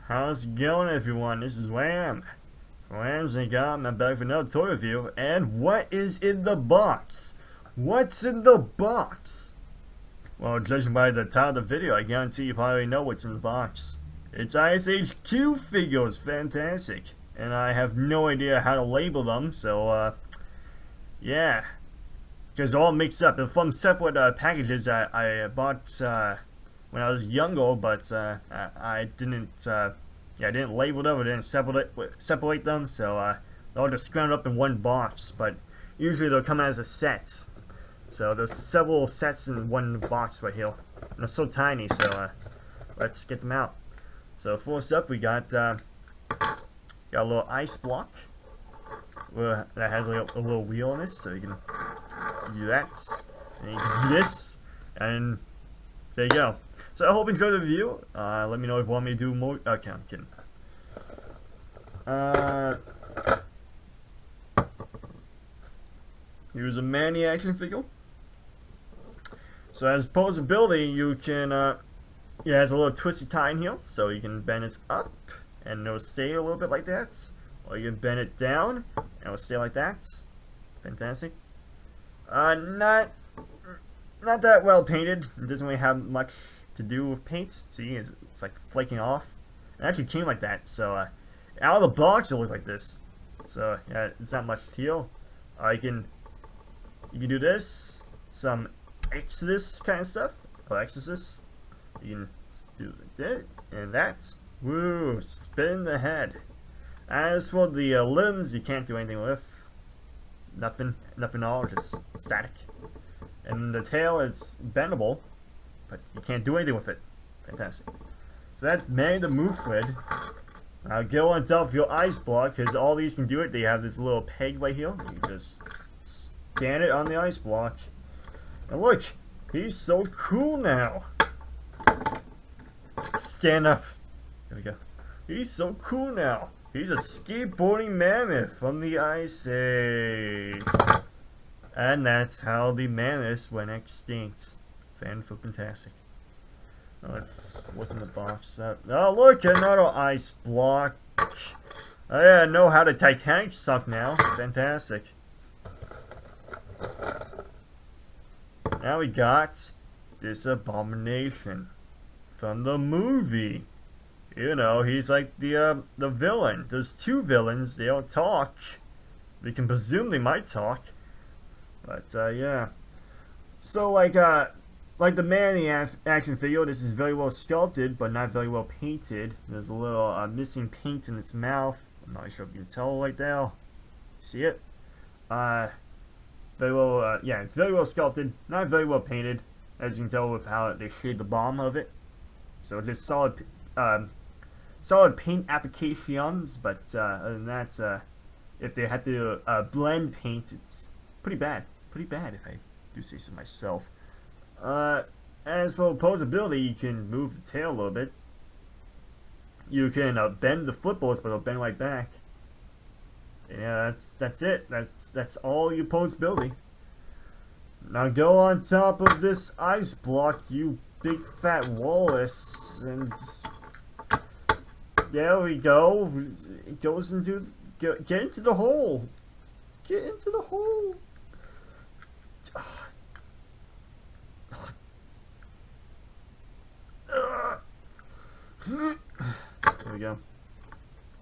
How's it going, everyone? This is RamsTheNameCom. I'm back with another toy review. And what is in the box? What's in the box? Well, judging by the title of the video, I guarantee you probably know what's in the box. It's ISHQ figures, fantastic. And I have no idea how to label them, so yeah. Because they're all mixed up. They're from separate packages that I bought when I was younger, but I didn't label them, I didn't separate them, so they're all just scrambled up in one box. But usually they'll come as a set, so there's several sets in one box right here, and they're so tiny. So let's get them out. So first up, we got a little ice block that has a little wheel on this, so you can do that, and you can do this, and there you go. So I hope you enjoyed the review. Let me know if you want me to do more. Okay, I'm kidding. Here's a Manny action figure. So as posability, you can, it has a little twisty tie in here, so you can bend it up, and it'll stay a little bit like that. Or you can bend it down, and it'll stay like that. Fantastic. Not that well painted. It doesn't really have much to do with paint. See, it's like flaking off. It actually came like that, so out of the box it looked like this. So yeah, it's not much here. You can do this, some Exodus kind of stuff, or Exorcist. You can do that and that. Woo! Spin the head. As for the limbs, you can't do anything with. Nothing at all, just static. And the tail is bendable, but you can't do anything with it. Fantastic. So that's Manny the Mooflid. Now go on top of your ice block, because all these can do it. They have this little peg right here. You can just stand it on the ice block. And look, he's so cool now. Stand up. There we go. He's so cool now. He's a skateboarding mammoth from the Ice Age. And that's how the mammoths went extinct. Fan-fucking-tastic. Let's look in the box. Oh, look, another ice block. I know how the Titanic sunk now. Fantastic. Now we got this abomination from the movie. You know, he's like the villain. There's two villains. They don't talk. We can presume they might talk. But yeah. So like the Manny action figure, this is very well sculpted, but not very well painted. There's a little missing paint in its mouth. I'm not sure if you can tell right now. See it? Very well. Yeah, it's very well sculpted, not very well painted, as you can tell with how they shade the bottom of it. So just solid paint applications, but other than that, if they had to blend paint, it's pretty bad if I do say so myself. As for posability, you can move the tail a little bit. You can bend the footballs, but it'll bend right back. Yeah, that's it. That's all your posability. Now go on top of this ice block, you big fat walrus, and there we go. It goes into get into the hole. Get into the hole. There we go.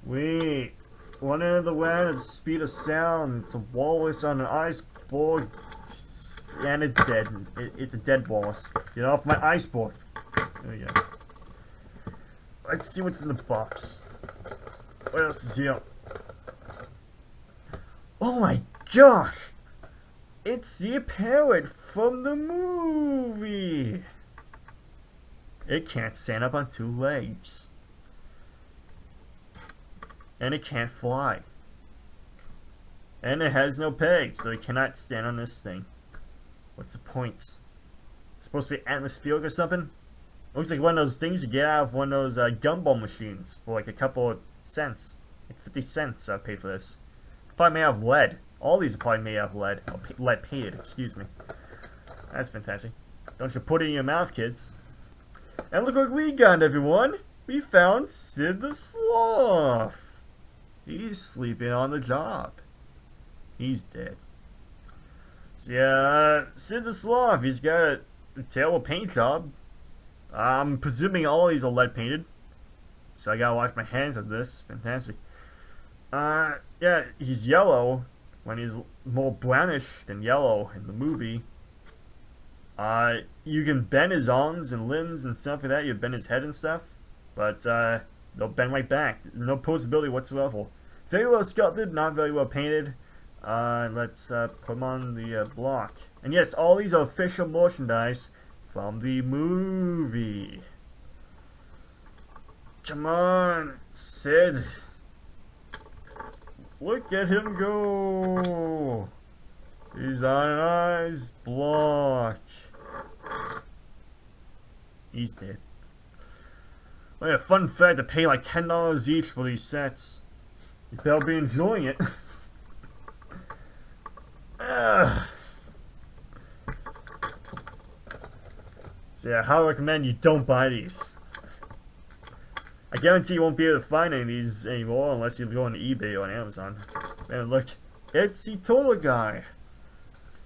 Wait. One end of the way at the speed of sound. It's a walrus on an ice board. And it's dead. It's a dead walrus. Get off my ice board. There we go. Let's see what's in the box. What else is here? Oh my gosh! It's the parrot from the movie! It can't stand up on two legs. And it can't fly. And it has no pegs, so it cannot stand on this thing. What's the point? It's supposed to be atmospheric or something? Looks like one of those things you get out of one of those gumball machines for like a couple of cents. Like 50 cents I paid for this. It's probably made out of lead. All these are probably made out of lead. Oh, lead painted, excuse me. That's fantastic. Don't you put it in your mouth, kids. And look what we got, everyone! We found Sid the Sloth. He's sleeping on the job. He's dead. So yeah, Sid the Sloth, he's got a terrible paint job. I'm presuming all these are lead painted. So I gotta wash my hands of this. Fantastic. Yeah, he's yellow when he's more brownish than yellow in the movie. You can bend his arms and limbs and stuff like that. You bend his head and stuff, but they'll bend right back. No posability whatsoever. Very well sculpted, not very well painted. Let's put him on the block. And yes, all these are official merchandise from the movie. Come on, Sid. Look at him go. He's on an ice block. He's dead. Well, yeah, fun fact, to pay like $10 each for these sets. You better be enjoying it. So yeah, I highly recommend you don't buy these. I guarantee you won't be able to find any of these anymore unless you go on eBay or on Amazon. And look, it's the Total Guy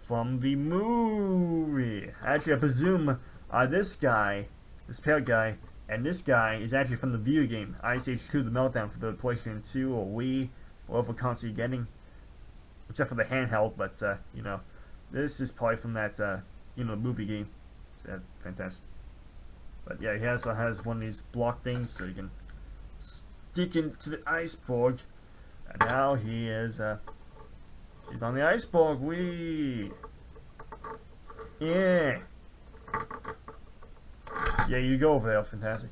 from the movie. Actually, I presume this guy, this pale guy, and this guy is actually from the video game Ice Age 2: The Meltdown for the PlayStation 2 or Wii, whatever console you're getting. Except for the handheld, but you know, this is probably from that you know, movie game. So fantastic. But yeah, he also has one of these block things so you can stick into the iceberg. And now he is he's on the iceberg. Wee. Yeah. Yeah, you go over there. Fantastic.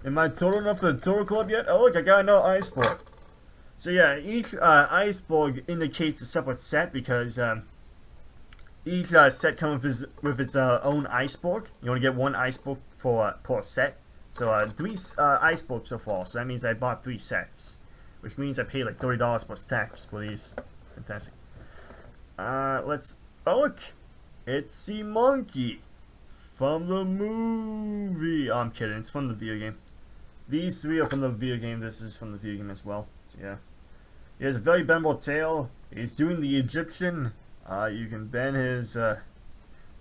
Am I total enough for the total club yet? Oh look, I got another iceberg. So yeah, each iceberg indicates a separate set because each set comes with its own iceberg. You only get one iceberg per set. So 3 icebergs so far. So that means I bought 3 sets, which means I paid like $30 plus tax for these. Fantastic. Let's. Oh look, it's the monkey from the movie. Oh, I'm kidding. It's from the video game. These 3 are from the video game. This is from the video game as well. So yeah, he has a very bendable tail. He's doing the Egyptian. You can bend his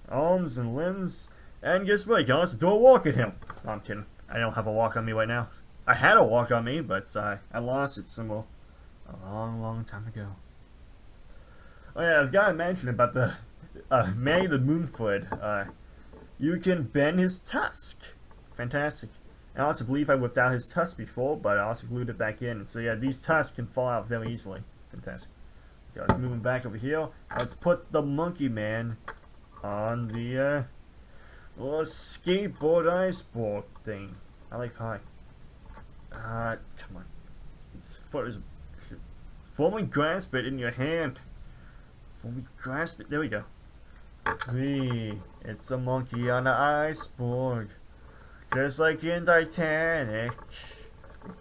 arms and limbs, and guess what? You can also throw a walk at him. No, I'm kidding. I don't have a walk on me right now. I had a walk on me, but I lost it somewhere a long, long time ago. Oh yeah, I've got to mention about the Manny the Moonfoot. You can bend his tusk. Fantastic. I also believe I whipped out his tusk before, but I also glued it back in. So yeah, these tusks can fall out very easily. Fantastic. Okay, let's move him back over here. Let's put the monkey man on the little skateboard iceberg thing. I like pie. Come on. His foot is firmly grasp it in your hand. Firmly grasp it. There we go. Whee! It's a monkey on an iceberg. Just like in Titanic.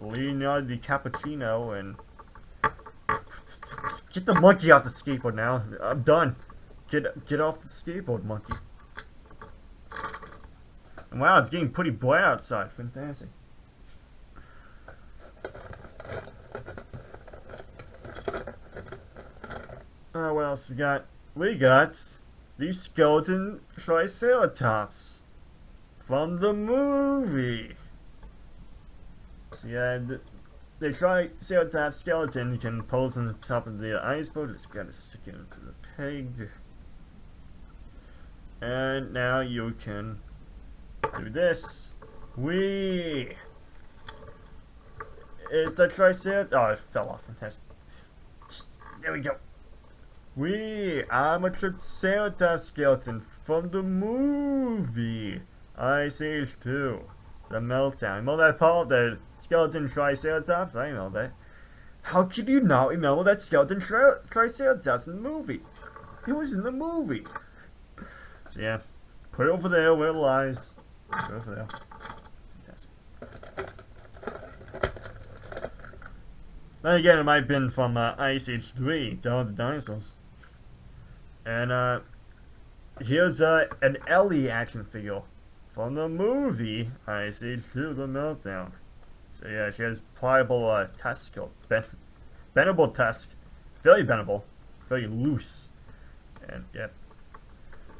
With Leonardo DiCaprio and... Get the monkey off the skateboard now. I'm done. Get off the skateboard, monkey. And wow, it's getting pretty bright outside. Fantastic. What else we got? We got the skeleton triceratops from the movie. So yeah, the triceratops skeleton you can pose on the top of the iceberg. Just gotta stick it into the peg. And now you can do this. Whee! It's a triceratops. Oh, it fell off. Fantastic. There we go. Whee! I'm a triceratops skeleton from the movie Ice Age 2: The Meltdown. You know that part? The skeleton triceratops? I know that. How could you not remember that skeleton triceratops in the movie? It was in the movie. So yeah, put it over there where it lies. Put it over there. Fantastic. Then again, it might have been from Ice Age 3, Dawn of the Dinosaurs. And here's an Ellie action figure from the movie, I say to the Meltdown. So yeah, she has pliable tusk, or bendable tusk, very bendable, very loose, and yeah,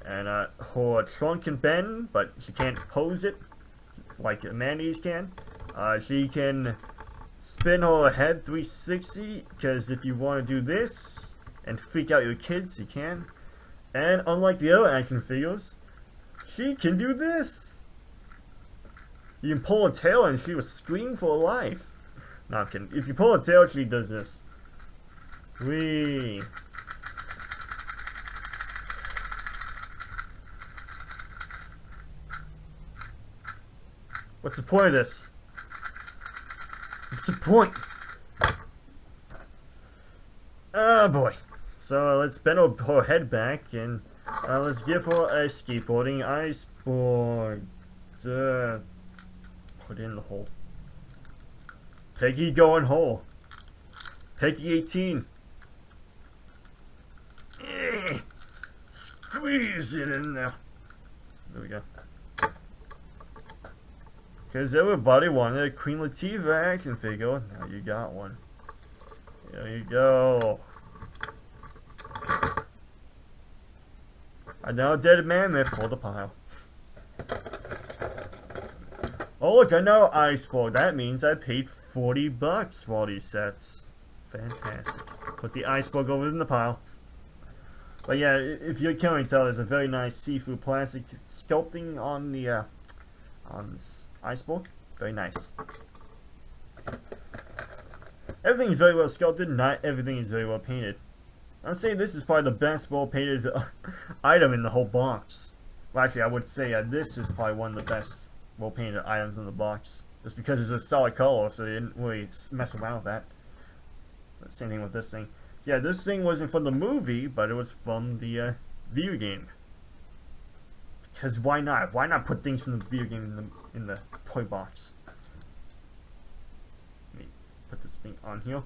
and her trunk can bend, but she can't pose it like Mandy's can. She can spin her head 360, because if you want to do this and freak out your kids, you can. And unlike the other action figures, she can do this. You can pull her tail and she will scream for her life. No, I'm kidding. If you pull her tail, she does this. Whee! What's the point of this? What's the point? Oh boy. So let's bend her head back and let's give her a skateboarding ice board. Put in the hole. Peggy going hole. Peggy 18. Squeeze it in there. There we go. Because everybody wanted a Queen Latifah action figure. Now you got one. There you go. I now dead mammoth for the pile. Oh look, I know iceberg. That means I paid $40 for all these sets. Fantastic. Put the iceberg over in the pile. But yeah, if you can't tell, there's a very nice seafood plastic sculpting on the this iceberg. Very nice. Everything is very well sculpted. Not everything is very well painted. I'd say this is probably the best well painted item in the whole box. Well, actually, I would say this is probably one of the best well painted items in the box. Just because it's a solid color, so they didn't really mess around with that. Same thing with this thing. Yeah, this thing wasn't from the movie, but it was from the video game. Because why not? Why not put things from the video game in the toy box? Let me put this thing on here.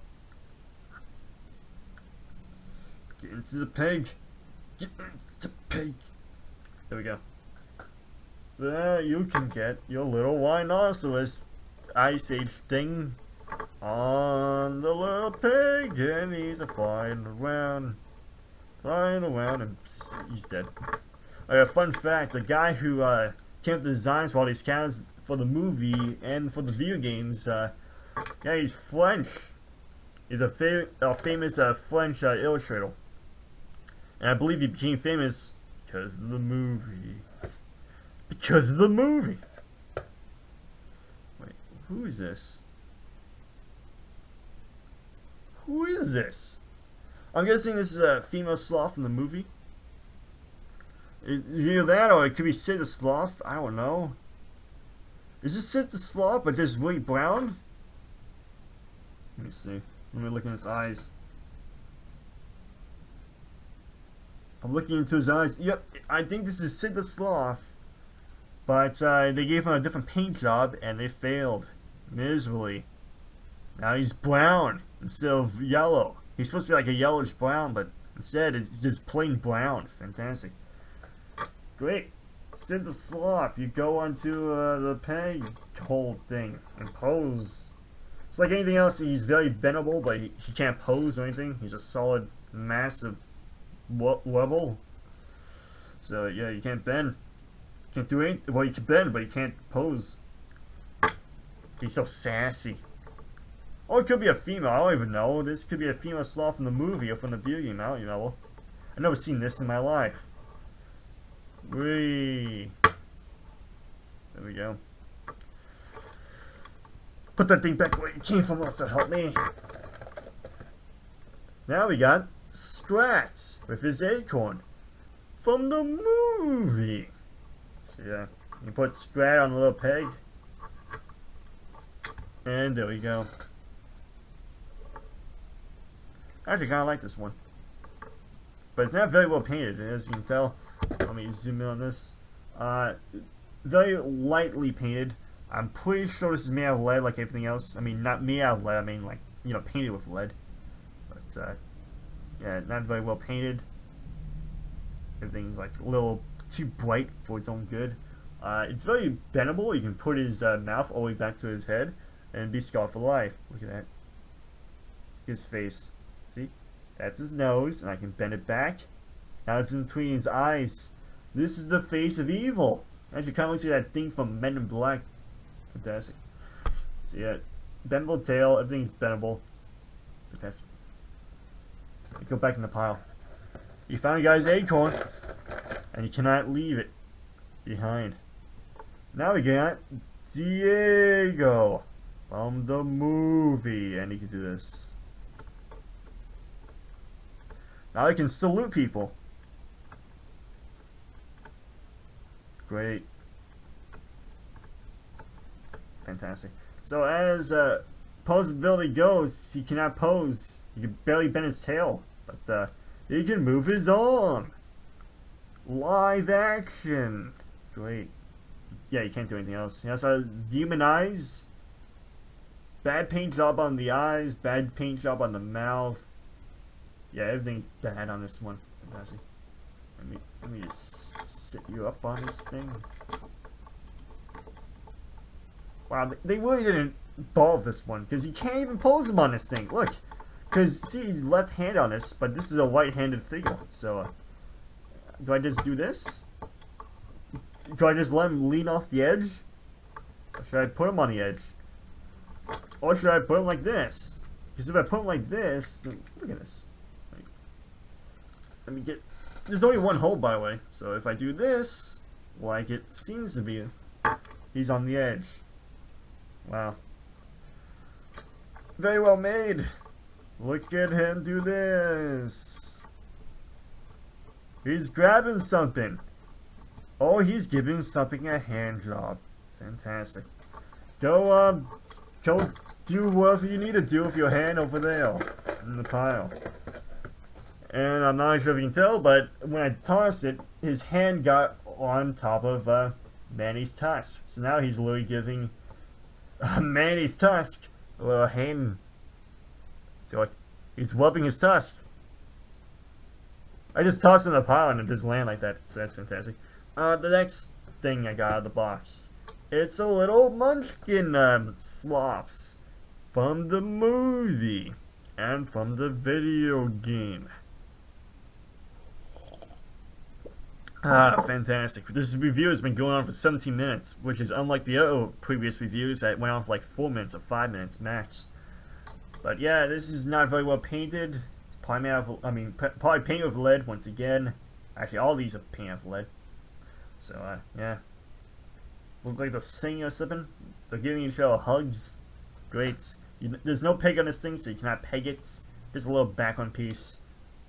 Get into the peg. Get into the peg. There we go. So you can get your little rhinoceros Ice Age thing on the little pig, and he's flying around, and he's dead. Fun fact: the guy who came up with the designs for all these cows for the movie and for the video games, yeah, he's French. He's a famous French illustrator, and I believe he became famous because of the movie. Because of the movie. Wait, who is this? Who is this? I'm guessing this is a female sloth in the movie. It's either that or it could be Sid the Sloth. I don't know. Is this Sid the Sloth but just really brown? Let me see. Let me look in his eyes. I'm looking into his eyes. Yep, I think this is Sid the Sloth. But they gave him a different paint job and they failed miserably. Now he's brown instead of yellow. He's supposed to be like a yellowish brown, but instead it's just plain brown. Fantastic. Great. Sid the Sloth, you go onto the peg hole thing and pose. It's like anything else, he's very bendable, but he can't pose or anything. He's a solid, massive level. So yeah, you can't bend. Can't do anything. Well, you can bend, but you can't pose. He's so sassy. Oh, it could be a female. I don't even know. This could be a female sloth from the movie or from the video game. I don't even know. I've never seen this in my life. Whee! There we go. Put that thing back where it came from. Also help me. Now we got Scratch with his acorn from the movie. So yeah, you put Scrat on the little peg, and there we go. I actually kind of like this one, but it's not very well painted, as you can tell. Let me zoom in on this. Very lightly painted. I'm pretty sure this is made out of lead, like everything else. I mean, not made out of lead. I mean, like, you know, painted with lead. But yeah, not very well painted. Everything's like a little too bright for its own good. It's very bendable. You can put his mouth all the way back to his head and be scarred for life. Look at that. His face. See? That's his nose, and I can bend it back. Now it's in between his eyes. This is the face of evil. Actually, kind of looks like that thing from Men in Black. Fantastic. So yeah, bendable tail. Everything's bendable. Fantastic. Go back in the pile. You found a guy's acorn, and you cannot leave it behind. Now we got Diego from the movie, and he can do this. Now I can salute people. Great. Fantastic. So as posability goes, he cannot pose. He can barely bend his tail, but he can move his arm. Live action. Great. Yeah, you can't do anything else. He also has demon eyes. Bad paint job on the eyes. Bad paint job on the mouth. Yeah, everything's bad on this one. Fantastic. Let me just sit you up on this thing. Wow, they really didn't involve this one, because you can't even pose him on this thing. Look, because see, he's left-handed on this, but this is a right-handed figure. So, do I just do this? Do I just let him lean off the edge? Or should I put him on the edge? Or should I put him like this? Because if I put him like this, then, look at this. Let me get. There's only one hole, by the way. So if I do this, like it seems to be, he's on the edge. Wow. Very well made. Look at him do this. He's grabbing something. Oh, he's giving something a hand job. Fantastic. Go do whatever you need to do with your hand over there in the pile. And I'm not sure if you can tell, but when I tossed it, his hand got on top of Manny's tusk. So now he's literally giving Manny's tusk a little hand. So like, he's rubbing his tusk. I just tossed it in the pile and it just landed like that. So that's fantastic. The next thing I got out of the box. It's a little munchkin slops from the movie and from the video game. Fantastic. This review has been going on for 17 minutes, which is unlike the other previous reviews that went on for like 4 minutes or 5 minutes max. But yeah, this is not very well painted. It's probably made out of, probably painted with lead once again. Actually, all these are painted with lead. So, yeah. Look like they're singing or something. They're giving each other hugs. Great. There's no peg on this thing, so you cannot peg it. Just a little background piece.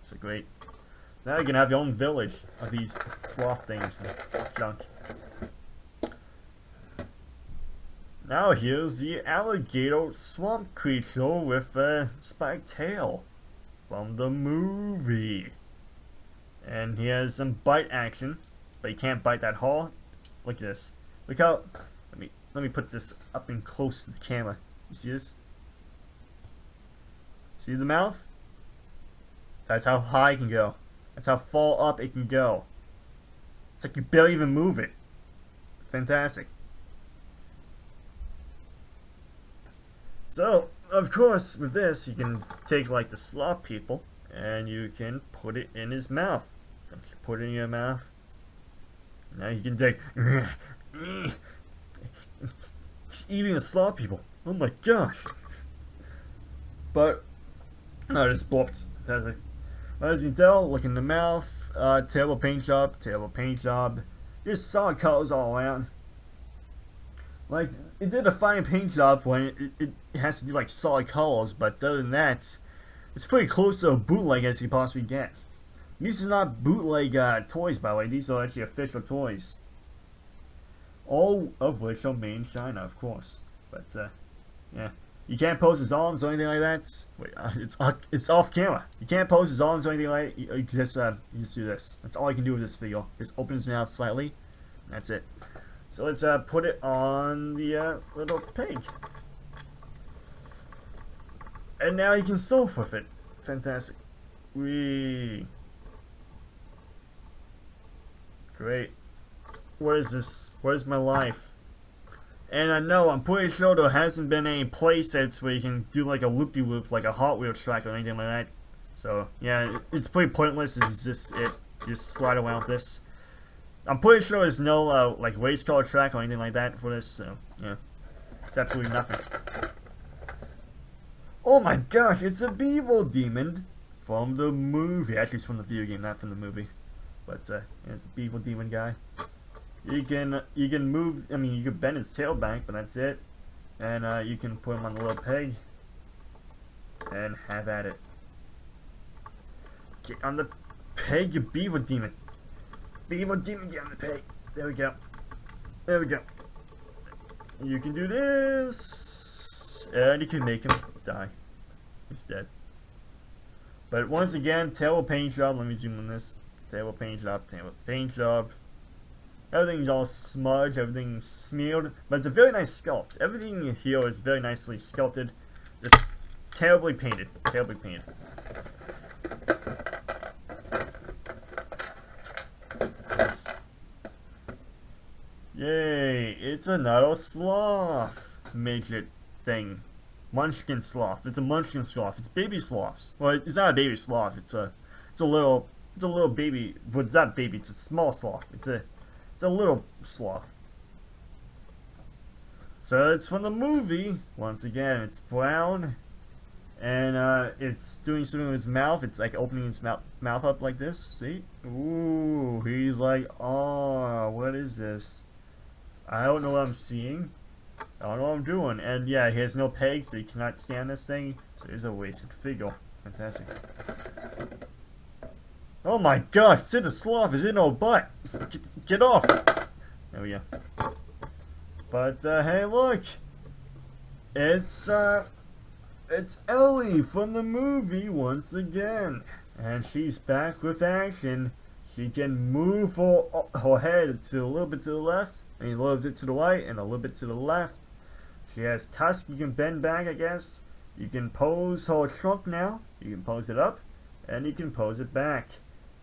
So great. So now you can have your own village of these sloth things and junk. Now here's the alligator swamp creature with a spiked tail from the movie. And he has some bite action, but he can't bite that hard. Look at this. Look how. Let me put this up and close to the camera. You see this? See the mouth? That's how high it can go. That's how far up it can go. It's like you barely even move it. Fantastic. So, of course, with this, you can take like the sloth people and you can put it in his mouth. Don't you put it in your mouth? Now you can take. He's eating the sloth people. Oh my gosh. But, I just bopped. Fantastic. As you can tell, look in the mouth, terrible paint job, just solid colors all around. Like, it did a fine paint job when it has to do like solid colors, but other than that, it's pretty close to a bootleg as you possibly get. These are not bootleg toys, by the way, these are actually official toys. All of which are made in China, of course. But, yeah. You can't pose his arms or anything like that. Wait, it's off camera. You can't pose his arms or anything like that. You just do this. That's all you can do with this figure. Just open his mouth slightly. That's it. So let's put it on the little pig. And now you can surf with it. Fantastic. Whee. Great. What is this? What is my life? And I know, I'm pretty sure there hasn't been any playsets where you can do like a loop-de-loop, like a Hot Wheels track or anything like that. So, yeah, it's pretty pointless. It's just it. Just slide around with this. I'm pretty sure there's no, like, race car track or anything like that for this, so, yeah. It's absolutely nothing. Oh my gosh, it's a Beetle Demon from the movie. Actually, it's from the video game, not from the movie. But, yeah, it's a Beetle Demon guy. You can move, I mean, you can bend his tail back, but that's it. And, you can put him on the little peg. And have at it. Get on the peg, you Beetle Demon. Beetle Demon, get on the peg. There we go. There we go. You can do this. And you can make him die. He's dead. But once again, terrible paint job. Let me zoom on this. Terrible paint job, terrible paint job. Everything's all smudged, everything's smeared, but it's a very nice sculpt. Everything here is very nicely sculpted. Just terribly painted. Terribly painted. What's this? Yay! It's another sloth midget thing. Munchkin sloth. It's a munchkin sloth. It's baby sloths. Well, it's not a baby sloth. It's a little baby. But it's not baby. It's a small sloth. It's a little sloth. So it's from the movie. Once again, it's brown, and it's doing something with his mouth. It's like opening his mouth up like this. See? Ooh, he's like, oh, what is this? I don't know what I'm seeing. I don't know what I'm doing. And yeah, he has no peg, so he cannot stand this thing. So it's a wasted figure. Fantastic. Oh my gosh, Sid the Sloth is in no butt. Get off. There we go. But hey, look. It's Ellie from the movie once again. And she's back with action. She can move her head to a little bit to the left, and a little bit to the right, and a little bit to the left. She has tusks you can bend back, I guess. You can pose her trunk now. You can pose it up, and you can pose it back.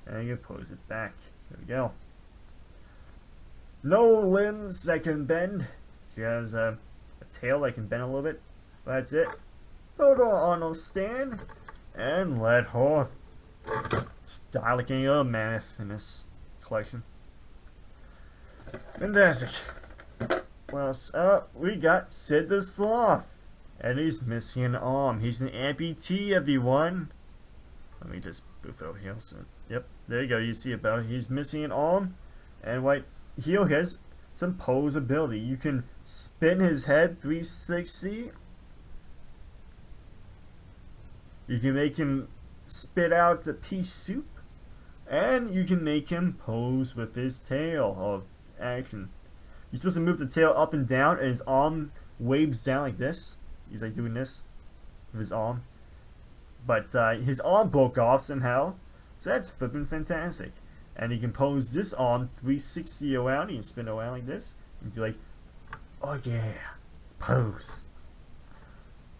And you can pose it back. There we go. No limbs that can bend. She has a tail that can bend a little bit. That's it. Put her on a stand, and let her die like any other mammoth in this collection. Fantastic. What else? We got Sid the Sloth. And he's missing an arm. He's an amputee, everyone. Let me just move over here. So, yep, there you go. You see about it. He's missing an arm. And right here, he has some posability. You can spin his head 360. You can make him spit out the pea soup. And you can make him pose with his tail of action. You're supposed to move the tail up and down, and his arm waves down like this. He's like doing this with his arm. But his arm broke off somehow. So that's flipping fantastic. And you can pose this arm 360 around. You can spin around like this. And be like, oh yeah, pose.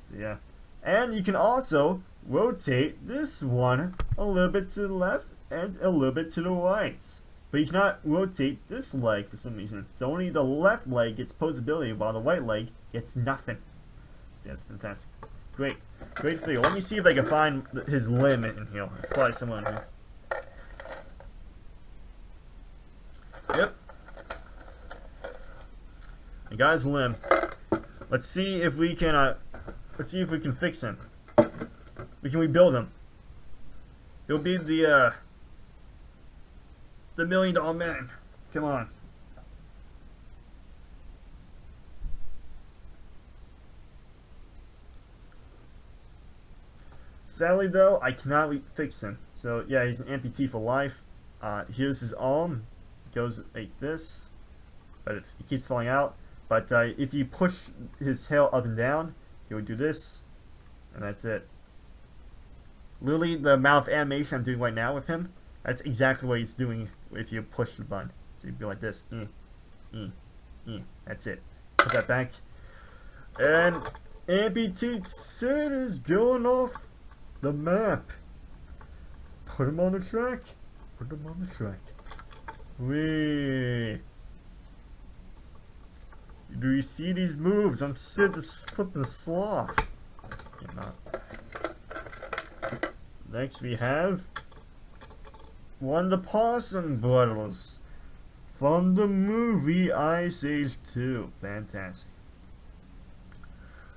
So yeah. And you can also rotate this one a little bit to the left and a little bit to the right. But you cannot rotate this leg for some reason. So only the left leg gets posability while the right leg gets nothing. That's fantastic. Great. Great figure. Let me see if I can find his limb in here. It's probably somewhere in here. Yep. I got his limb. Let's see if we can fix him. We can rebuild him. He'll be the $1 million man. Come on. Sadly though, I cannot fix him. So yeah, he's an amputee for life. Here's his arm. It goes like this, but it keeps falling out. But if you push his tail up and down, he would do this, and that's it. Literally, the amount of animation I'm doing right now with him, that's exactly what he's doing if you push the button. So you'd be like this. That's it. Put that back. And amputee Sid is going off the map. Put him on the track. Put him on the track. Whee! Do you see these moves? I'm Sid this flippin' sloth. Next we have one of the Possum Brothers from the movie Ice Age 2. Fantastic.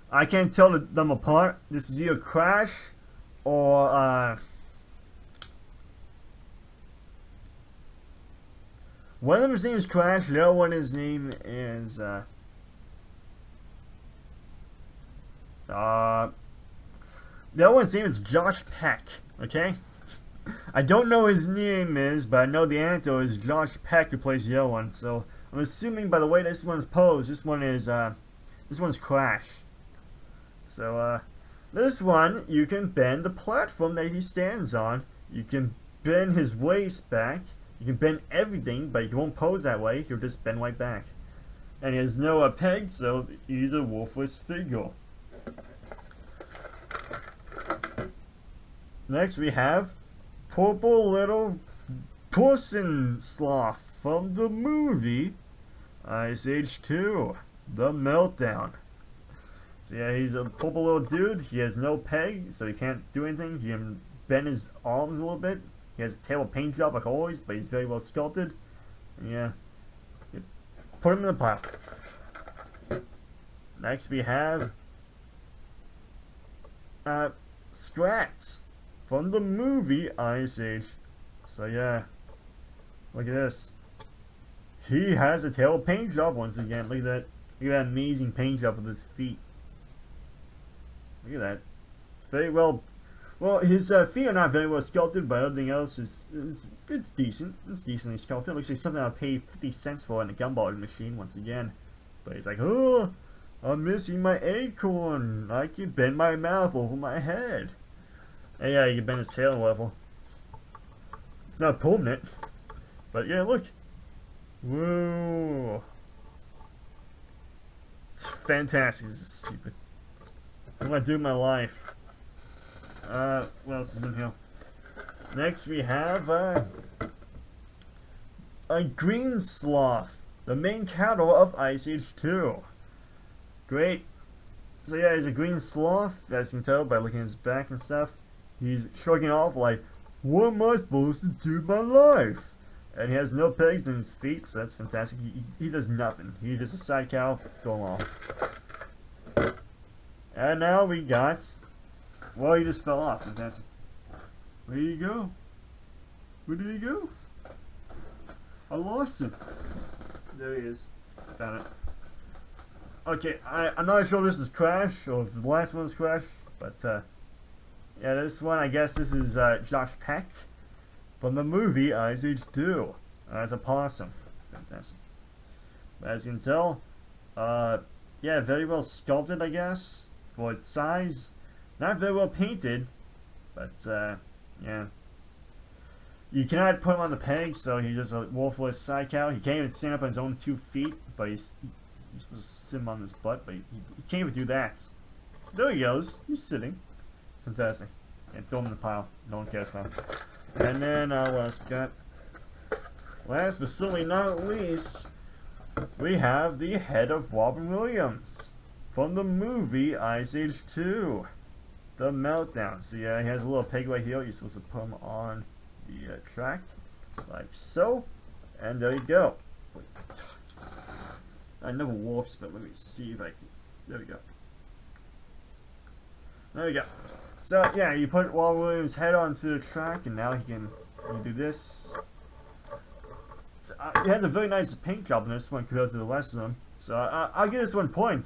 I can't tell them apart. This is either Crash or one of them his name is Crash, the other one his name is the other one's name is Josh Peck, okay? I don't know his name is, but I know the actor is Josh Peck who plays the other one, so I'm assuming by the way this one's posed, this one's Crash. So this one you can bend the platform that he stands on, you can bend his waist back, you can bend everything, but he won't pose that way, he'll just bend right back. And he has no peg, so he's a wolfless figure. Next we have Purple Little Person Sloth from the movie Ice Age 2, The Meltdown. So yeah, he's a purple little dude, he has no peg, so he can't do anything, he can bend his arms a little bit. He has a terrible paint job like always, but he's very well sculpted. And yeah, put him in the pile. Next we have Scratch from the movie Ice Age. So yeah, look at this. He has a terrible paint job once again. Look at that. Look at that amazing paint job with his feet. Look at that. It's very well. Well, his feet are not very well sculpted, but everything else is it's decent. It's decently sculpted. It looks like something I'll pay 50 cents for in a gumball machine once again. But he's like, oh, I'm missing my acorn. I can bend my mouth over my head. And yeah, you can bend his tail a level. It's not permanent, but yeah, look. Whoa. It's fantastic. This is stupid. What am I doing with my life? What else is in here? Next we have a green sloth, the main character of Ice Age 2. Great. So yeah, he's a green sloth, as you can tell by looking at his back and stuff. He's shrugging off like, what am I supposed to do with my life? And he has no pegs in his feet, so that's fantastic. He does nothing. He's just a side cow going off. And now we got, well, he just fell off. Fantastic. Where did he go? Where did he go? I lost him. There he is. Found it. Okay, I'm not sure if this is Crash or if the last one is Crash, but yeah, this one, I guess this is Josh Peck from the movie Ice Age 2 as a possum. Fantastic. But as you can tell, yeah, very well sculpted, I guess, for its size. Not very well painted, but yeah. You cannot put him on the peg, so he's just a wolfless side cow. He can't even stand up on his own 2 feet, but he's supposed to sit him on his butt, but he can't even do that. There he goes. He's sitting. Fantastic. And throw him in the pile. No one cares now. And then, what else we got? Last but certainly not least, we have the head of Robin Williams from the movie Ice Age 2, The Meltdown. So yeah, he has a little peg right here. You're supposed to put him on the track, like so. And there you go. I never warps, but let me see if I can. There we go. There we go. So yeah, you put Robin Williams' head onto the track, and now he can do this. So, he has a very nice paint job in this one compared to the rest of them. So I'll give this 1 point.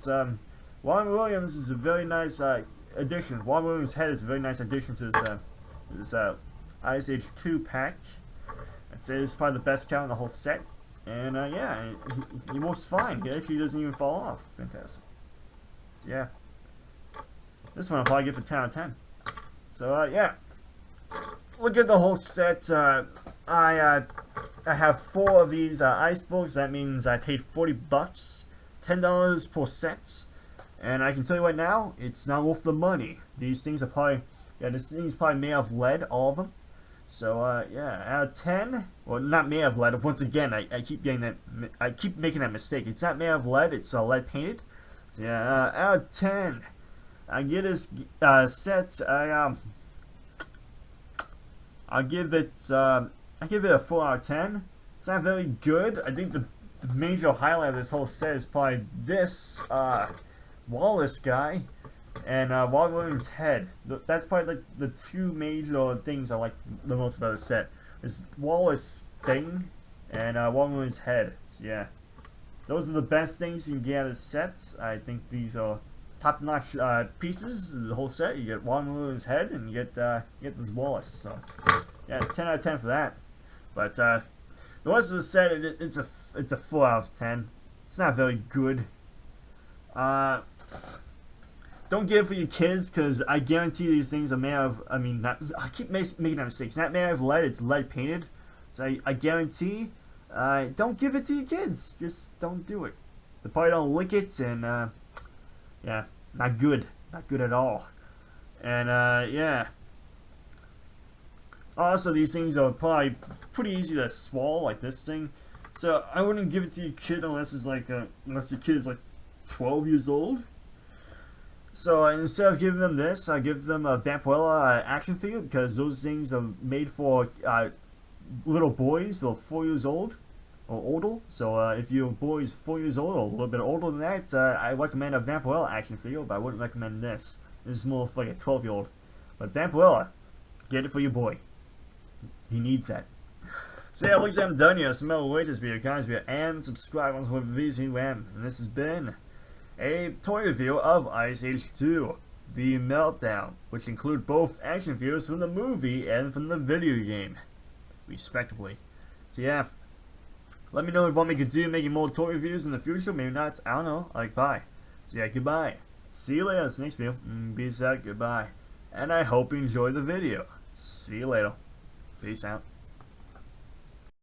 Robin Williams is a very nice addition. Robin Williams' head is a very nice addition to this Ice Age 2 pack. I'd say this is probably the best count in the whole set. And yeah, he works fine. He actually doesn't even fall off. Fantastic. Yeah. This one I'll probably give a 10 out of 10. So yeah, look at the whole set. I have 4 of these icebergs. That means I paid $40, $10 per set. And I can tell you right now, it's not worth the money. These things are probably, yeah, this thing is probably made of lead, all of them. So yeah, out of 10. Well, not made of lead. Once again, I keep getting that. I keep making that mistake. It's not made of lead. It's lead painted. So yeah, out of 10. I get this set. I'll give it. I give it a 4 out of 10. It's not very good. I think the major highlight of this whole set is probably this Wallace guy and Robin Williams' head. That's probably like the two major things I like the most about the set. This Wallace thing and Robin Williams' head. So yeah, those are the best things you can get out of the sets. I think these are top-notch pieces of the whole set. You get Robin Williams' head and you get this Wallace. So yeah, 10 out of 10 for that. But the rest of the set, it's a 4 out of 10. It's not very good. Don't get it for your kids, because I guarantee these things are made of, I mean, I keep making that mistake. It's not made of lead, it's lead painted. So I guarantee, don't give it to your kids. Just don't do it. They probably don't lick it, and, yeah, not good. Not good at all. And, yeah. Also, these things are probably pretty easy to swallow, like this thing. So I wouldn't give it to your kid unless it's like, unless your kid is like 12 years old. So instead of giving them this, I give them a Vampirella action figure, because those things are made for little boys who are 4 years old or older. So if your boy is 4 years old or a little bit older than that, I recommend a Vampirella action figure, but I wouldn't recommend this. This is more for like a 12-year-old. But Vampirella, get it for your boy. He needs that. So yeah, looks like I'm done here. So remember to rate this video, guys, and subscribe on some videos you am. And this has been a toy review of Ice Age 2, the Meltdown, which include both action figures from the movie and from the video game, respectively. So yeah, let me know if you want me to continue making more toy reviews in the future. Maybe not. I don't know. Like, bye. So yeah, goodbye. See you later. That's the next video. Peace out. Goodbye. And I hope you enjoyed the video. See you later. Peace out.